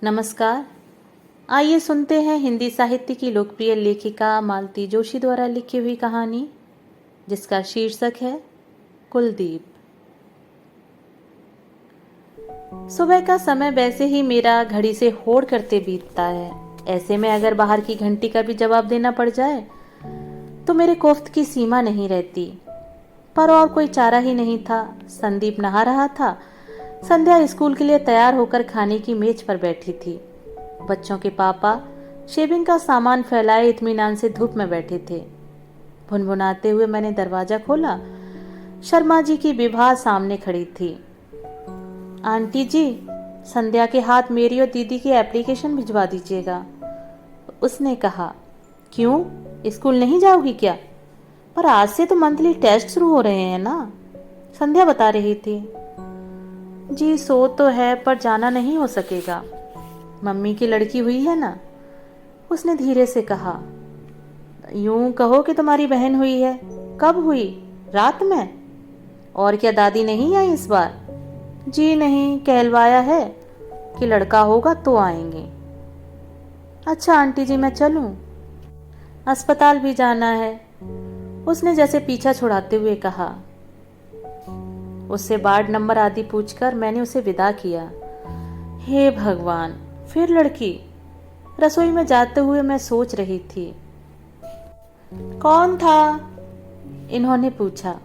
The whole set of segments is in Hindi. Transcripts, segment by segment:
नमस्कार। आइए सुनते हैं हिंदी साहित्य की लोकप्रिय लेखिका मालती जोशी द्वारा लिखी हुई कहानी, जिसका शीर्षक है कुलदीप। सुबह का समय वैसे ही मेरा घड़ी से होड़ करते बीतता है। ऐसे में अगर बाहर की घंटी का भी जवाब देना पड़ जाए तो मेरे कोफ्त की सीमा नहीं रहती। पर और कोई चारा ही नहीं था। संदीप नहा रहा था। संध्या स्कूल के लिए तैयार होकर खाने की मेज पर बैठी थी। बच्चों के पापा शेविंग का सामान फैलाए इत्मीनान से धूप में बैठे थे। भुनभुनाते हुए मैंने दरवाजा खोला। शर्मा जी की विभा सामने खड़ी थी। आंटी जी, संध्या के हाथ मेरी और दीदी की एप्लीकेशन भिजवा दीजिएगा, उसने कहा। क्यों, स्कूल नहीं जाओगी क्या? पर आज से तो मंथली टेस्ट शुरू हो रहे हैं ना, संध्या बता रही थी। जी सो तो है, पर जाना नहीं हो सकेगा। मम्मी की लड़की हुई है ना, उसने धीरे से कहा। यूं कहो कि तुम्हारी बहन हुई है। कब हुई? रात में? और क्या दादी नहीं आई इस बार? जी नहीं, कहलवाया है कि लड़का होगा तो आएंगे। अच्छा आंटी जी, मैं चलूं? अस्पताल भी जाना है, उसने जैसे पीछा छुड़ाते हुए कहा। उससे वार्ड नंबर आदि पूछकर मैंने उसे विदा किया। हे भगवान, फिर लड़की। रसोई में जाते हुए मैं सोच रही थी। कौन था? इन्होंने पूछा।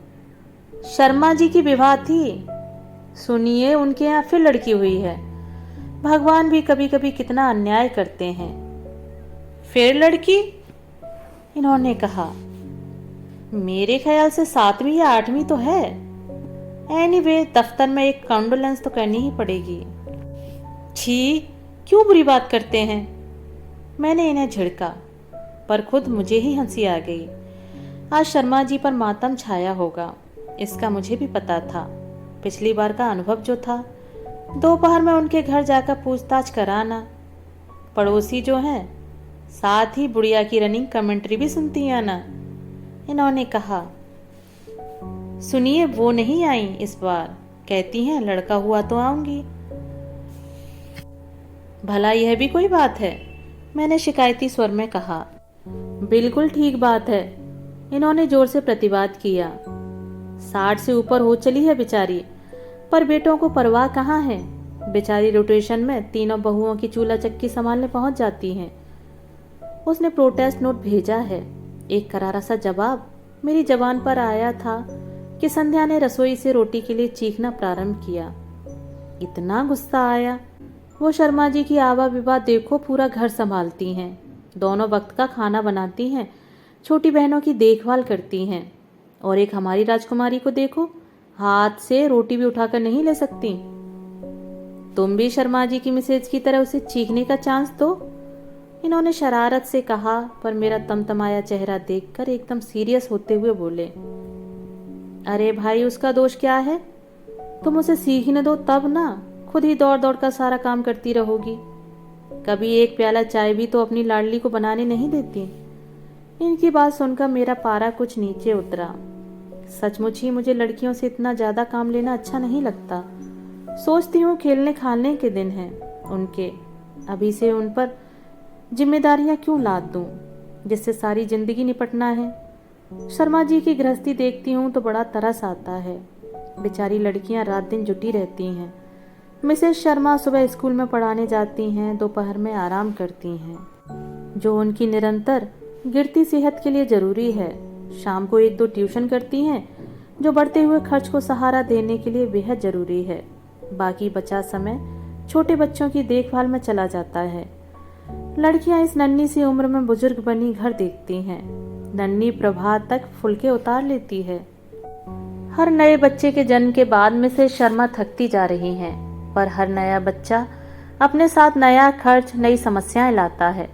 शर्मा जी की विवाह थी। सुनिए, उनके यहाँ फिर लड़की हुई है। भगवान भी कभी कभी कितना अन्याय करते हैं। फिर लड़की? इन्होंने कहा। मेरे ख्याल से 7वीं या 8वीं तो है। एनीवे, दफ्तर में एक कॉन्डोलेंस तो करनी ही पड़ेगी। छी, क्यों बुरी बात करते हैं? मैंने इन्हें झिड़का, पर खुद मुझे ही हंसी आ गई। आज शर्मा जी पर मातम छाया होगा, इसका मुझे भी पता था। पिछली बार का अनुभव जो था, दोपहर में उनके घर जाकर पूछताछ कराना। पड़ोसी जो हैं, साथ ही बुढ़िया की रनिंग कमेंट्री भी सुनती है ना। इन्होंने कहा। सुनिए, वो नहीं आई इस बार। कहती हैं लड़का हुआ तो आऊंगी। भला यह भी कोई बात है? मैंने शिकायती स्वर में कहा। बिल्कुल ठीक बात है, इन्होंने जोर से प्रतिवाद किया। 60 से ऊपर हो चली है बेचारी, पर बेटों को परवाह कहाँ है। बेचारी रोटेशन में तीनों बहुओं की चूल्हा चक्की संभालने पहुंच जाती हैं। उसने प्रोटेस्ट नोट भेजा है। एक करारा सा जवाब मेरी जबान पर आया था कि संध्या ने रसोई से रोटी के लिए चीखना प्रारंभ किया। इतना गुस्सा आया। वो शर्मा जी की आवा विवाह देखो, पूरा घर संभालती हैं, दोनों वक्त का खाना बनाती हैं, छोटी बहनों की देखभाल करती हैं। और एक हमारी राजकुमारी को देखो, हाथ से रोटी भी उठाकर नहीं ले सकती। तुम भी शर्मा जी की मिसेज की तरह उसे चीखने का चांस दो, इन्होंने शरारत से कहा। पर मेरा तमतमाया चेहरा देखकर एकदम सीरियस होते हुए बोले। अरे भाई, उसका दोष क्या है? तुम उसे सीखने दो तब ना, खुद ही दौड़ दौड़ कर सारा काम करती रहोगी। कभी एक प्याला चाय भी तो अपनी लाडली को बनाने नहीं देती। इनकी बात सुनकर मेरा पारा कुछ नीचे उतरा। सचमुच ही मुझे लड़कियों से इतना ज्यादा काम लेना अच्छा नहीं लगता। सोचती हूँ खेलने खालने के दिन हैं उनके, अभी से उन पर जिम्मेदारियां क्यों लाद दूं, जिससे सारी जिंदगी निपटना है। शर्मा जी की गृहस्थी देखती हूँ तो बड़ा तरस आता है। बेचारी लड़कियां रात दिन जुटी रहती हैं। मिसेस शर्मा सुबह स्कूल में पढ़ाने जाती हैं, दोपहर में आराम करती हैं, जो उनकी निरंतर गिरती सेहत के लिए जरूरी है। शाम को 1-2 ट्यूशन करती हैं, जो बढ़ते हुए खर्च को सहारा देने के लिए बेहद जरूरी है। बाकी बचा समय छोटे बच्चों की देखभाल में चला जाता है। लड़कियां इस नन्ही सी उम्र में बुजुर्ग बनी घर देखती हैं, नन्ही प्रभात तक फुलके उतार लेती है। हर नए बच्चे के जन्म के बाद मिसेस शर्मा थकती जा रही हैं, पर हर नया बच्चा अपने साथ नया खर्च, नई समस्याएं लाता है।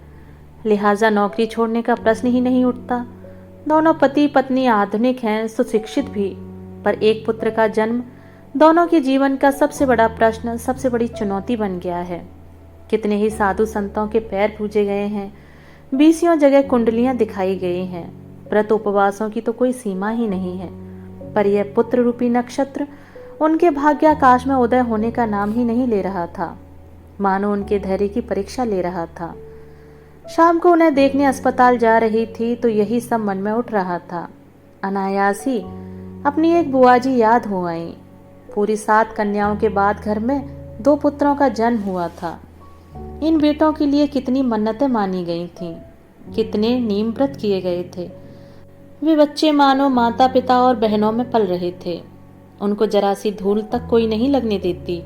लिहाजा नौकरी छोड़ने का प्रश्न ही नहीं उठता। दोनों पति पत्नी आधुनिक हैं, सुशिक्षित भी, पर एक पुत्र का जन्म दोनों के जीवन का सबसे बड़ा प्रश्न, सबसे बड़ी चुनौती बन गया है। कितने ही साधु संतों के पैर पूजे गए हैं, 20 जगह कुंडलियां दिखाई गई हैं, व्रत उपवासों की तो कोई सीमा ही नहीं है। पर यह पुत्र रूपी नक्षत्र उनके भाग्याकाश में उदय होने का नाम ही नहीं ले रहा था। मानो उनके धैर्य की परीक्षा ले रहा था। शाम को उन्हें देखने अस्पताल जा रही थी तो यही सब मन में उठ रहा था। अनायास ही अपनी एक बुआ जी याद हो आई। पूरी 7 कन्याओं के बाद घर में 2 पुत्रों का जन्म हुआ था। इन बेटों के लिए कितनी मन्नतें मानी गई थीं, कितने नीम व्रत किए गए थे। वे बच्चे मानो माता पिता और बहनों में पल रहे थे। उनको जरा सी धूल तक कोई नहीं लगने देती।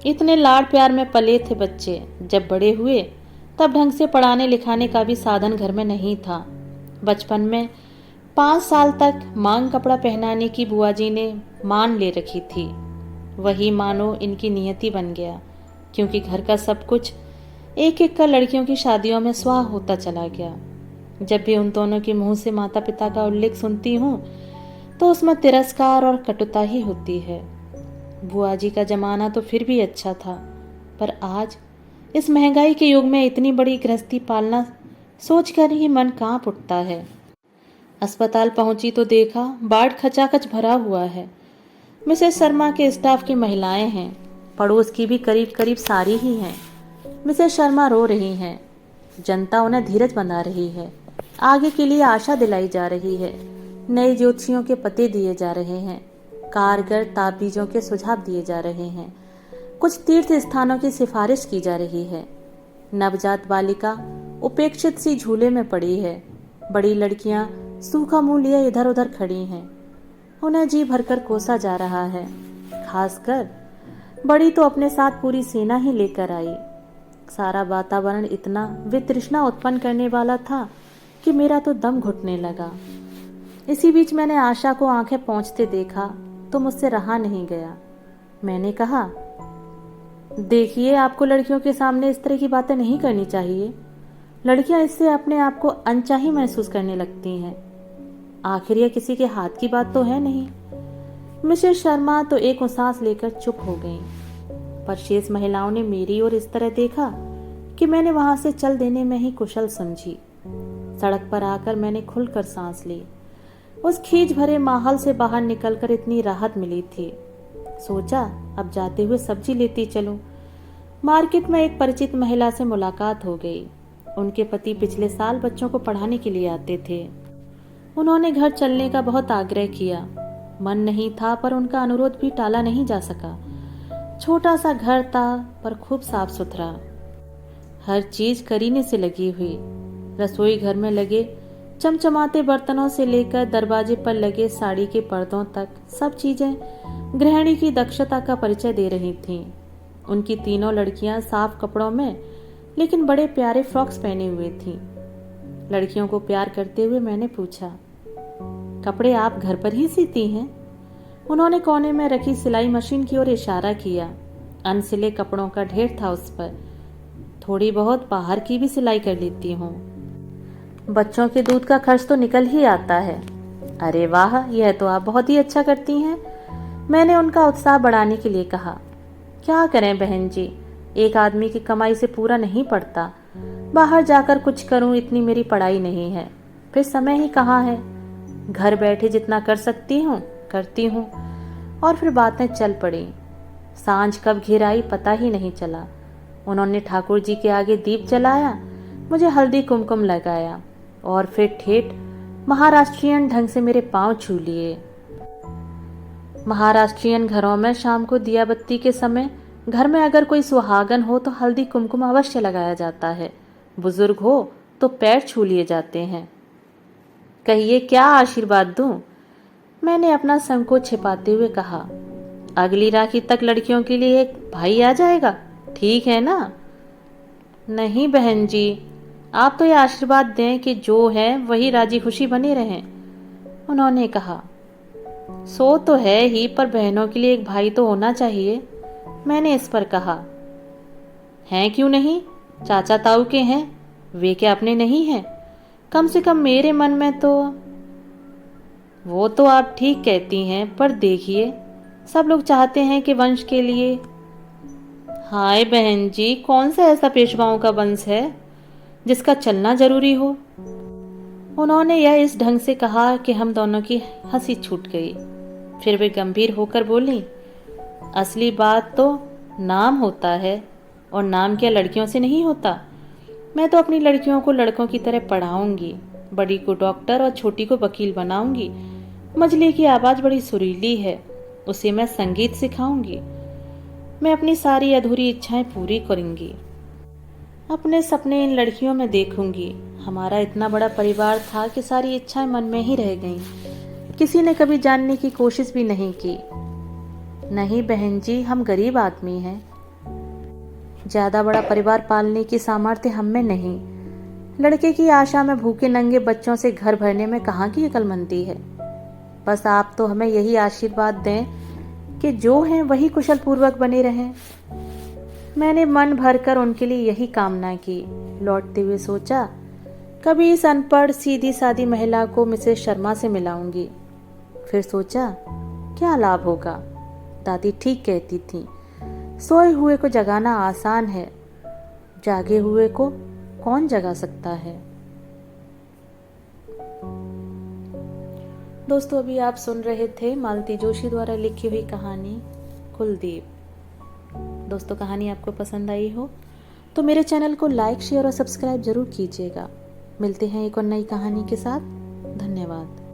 इतने लाड़ प्यार में पले थे बच्चे। जब बड़े हुए तब ढंग से पढ़ाने लिखाने का भी साधन घर में नहीं था। बचपन में 5 साल तक मांग कपड़ा पहनाने की बुआ जी ने मान ले रखी थी। वही मानो इनकी नियति बन गया, क्योंकि घर का सब कुछ एक एक कर लड़कियों की शादियों में स्वाह होता चला गया। जब भी उन दोनों के मुंह से माता पिता का उल्लेख सुनती हूँ तो उसमें तिरस्कार और कटुता ही होती है। बुआ जी का जमाना तो फिर भी अच्छा था, पर आज इस महंगाई के युग में इतनी बड़ी गृहस्थी पालना सोचकर ही मन कांप उठता है। अस्पताल पहुंची तो देखा वार्ड खचाखच भरा हुआ है। मिसेस शर्मा के स्टाफ की महिलाएं हैं, पड़ोस की भी करीब करीब सारी ही हैं। मिसेस शर्मा रो रही हैं। जनता उन्हें धीरज बंधा रही है। आगे के लिए आशा दिलाई जा रही है। नए ज्योतिषियों के पते दिए जा रहे हैं। कारगर ताबीजों के सुझाव दिए जा रहे हैं। कुछ तीर्थ स्थानों की सिफारिश की जा रही है। नवजात बालिका उपेक्षित सी झूले में पड़ी है। बड़ी लड़कियां सूखा मुंह लिए इधर उधर खड़ी हैं। उन्हें जी भरकर कोसा जा रहा है। खासकर बड़ी तो अपने साथ पूरी सेना ही लेकर आई। सारा वातावरण इतना वितृष्णा उत्पन्न करने वाला था कि मेरा तो दम घुटने लगा। इसी बीच मैंने आशा को आंखें पोंछते देखा तो मुझसे रहा नहीं गया। मैंने कहा, देखिए, आपको लड़कियों के सामने इस तरह की बातें नहीं करनी चाहिए। लड़कियां इससे अपने आप को अनचाही महसूस करने लगती हैं। आखिर यह किसी के हाथ की बात तो है नहीं। मिसेस शर्मा तो एक सांस लेकर चुप हो गईं, पर शेष महिलाओं ने मेरी ओर इस तरह देखा कि मैंने वहां से चल देने में ही कुशल समझी। सड़क पर आकर मैंने खुलकर सांस ली। उस खींच भरे माहौल से बाहर निकलकर इतनी राहत मिली थी। सोचा अब जाते हुए सब्जी लेती चलूं। मार्केट में एक परिचित महिला से मुलाकात हो गई। उनके पति पिछले साल बच्चों को पढ़ाने के लिए आते थे। उन्होंने घर चलने का बहुत आग्रह किया। मन नहीं था, पर उनका अनुरोध भी टाला नहीं जा सका। छोटा सा घर था, पर खूब साफ सुथरा। हर चीज करीने से लगी हुई। रसोई घर में लगे चमचमाते बर्तनों से लेकर दरवाजे पर लगे साड़ी के पर्दों तक सब चीजें गृहिणी की दक्षता का परिचय दे रही थीं। उनकी तीनों लड़कियां साफ कपड़ों में लेकिन बड़े प्यारे फ्रॉक्स पहने हुए थीं। लड़कियों को प्यार करते हुए मैंने पूछा, कपड़े आप घर पर ही सीती हैं? उन्होंने कोने में रखी सिलाई मशीन की ओर इशारा किया। अनसिले कपड़ों का ढेर था उस पर। थोड़ी बहुत बाहर की भी सिलाई कर लेती हूँ। बच्चों के दूध का खर्च तो निकल ही आता है। अरे वाह, यह तो आप बहुत ही अच्छा करती हैं। मैंने उनका उत्साह बढ़ाने के लिए कहा, क्या करें बहन जी, एक आदमी की कमाई से पूरा नहीं पड़ता। बाहर जाकर कुछ करूं इतनी मेरी पढ़ाई नहीं है, फिर समय ही कहाँ है। घर बैठे जितना कर सकती हूँ करती हूँ। और फिर बातें चल पड़ी। सांझ कब घिर आई पता ही नहीं चला। उन्होंने ठाकुर जी के आगे दीप जलाया, मुझे हल्दी कुमकुम लगाया और फिर ठेठ महाराष्ट्रियन ढंग से मेरे पांव छू लिए। महाराष्ट्रियन घरों में शाम को दिया बत्ती के समय घर में अगर कोई सुहागन हो तो हल्दी कुमकुम अवश्य लगाया जाता है। बुजुर्ग हो तो पैर छू लिए जाते हैं। कहिए क्या आशीर्वाद दूं? मैंने अपना संकोच छिपाते हुए कहा, अगली राखी तक लड़कियों के लिए एक भाई आ जाएगा, ठीक है ना? नहीं बहन जी, आप तो ये आशीर्वाद दें कि जो है वही राजी खुशी बने रहें। उन्होंने कहा, सो तो है ही, पर बहनों के लिए एक भाई तो होना चाहिए। मैंने इस पर कहा, हैं क्यों नहीं, चाचा ताऊ के हैं, वे क्या अपने नहीं हैं? कम से कम मेरे मन में तो। वो तो आप ठीक कहती हैं, पर देखिए सब लोग चाहते हैं कि वंश के लिए। हाय बहन जी, कौन सा ऐसा पेशवाओं का वंश है जिसका चलना जरूरी हो? उन्होंने यह इस ढंग से कहा कि हम दोनों की हंसी छूट गई। फिर वे गंभीर होकर बोली, असली बात तो नाम होता है। और नाम क्या लड़कियों से नहीं होता। मैं तो अपनी लड़कियों को लड़कों की तरह पढ़ाऊंगी, बड़ी को डॉक्टर और छोटी को वकील बनाऊंगी। मजली की आवाज़ बड़ी सुरीली है, उसे मैं संगीत सिखाऊंगी। मैं अपनी सारी अधूरी इच्छाएं पूरी करूंगी। अपने सपने इन लड़कियों में देखूंगी। हमारा इतना बड़ा परिवार था कि सारी इच्छाएं मन में ही रह गईं। किसी ने कभी जानने की कोशिश भी नहीं की। नहीं बहन जी, हम गरीब आदमी हैं। ज़्यादा बड़ा परिवार पालने की सामर्थ्य हम में नहीं। लड़के की आशा में भूखे नंगे बच्चों से घर भरने में कहाँ की अक्लमंदी है। बस आप तो हमें यही आशीर्वाद दें कि जो हैं वही कुशल पूर्वक बने रहें। मैंने मन भरकर उनके लिए यही कामना की। लौटते हुए सोचा, कभी इस अनपढ़ सीधी सादी महिला को मिसेस शर्मा से मिलाऊंगी। फिर सोचा, क्या लाभ होगा। दादी ठीक कहती थी, सोए हुए को जगाना आसान है, जागे हुए को कौन जगा सकता है। दोस्तों, अभी आप सुन रहे थे मालती जोशी द्वारा लिखी हुई कहानी कुलदीप। दोस्तों, कहानी आपको पसंद आई हो तो मेरे चैनल को लाइक, शेयर और सब्सक्राइब जरूर कीजिएगा। मिलते हैं एक और नई कहानी के साथ। धन्यवाद।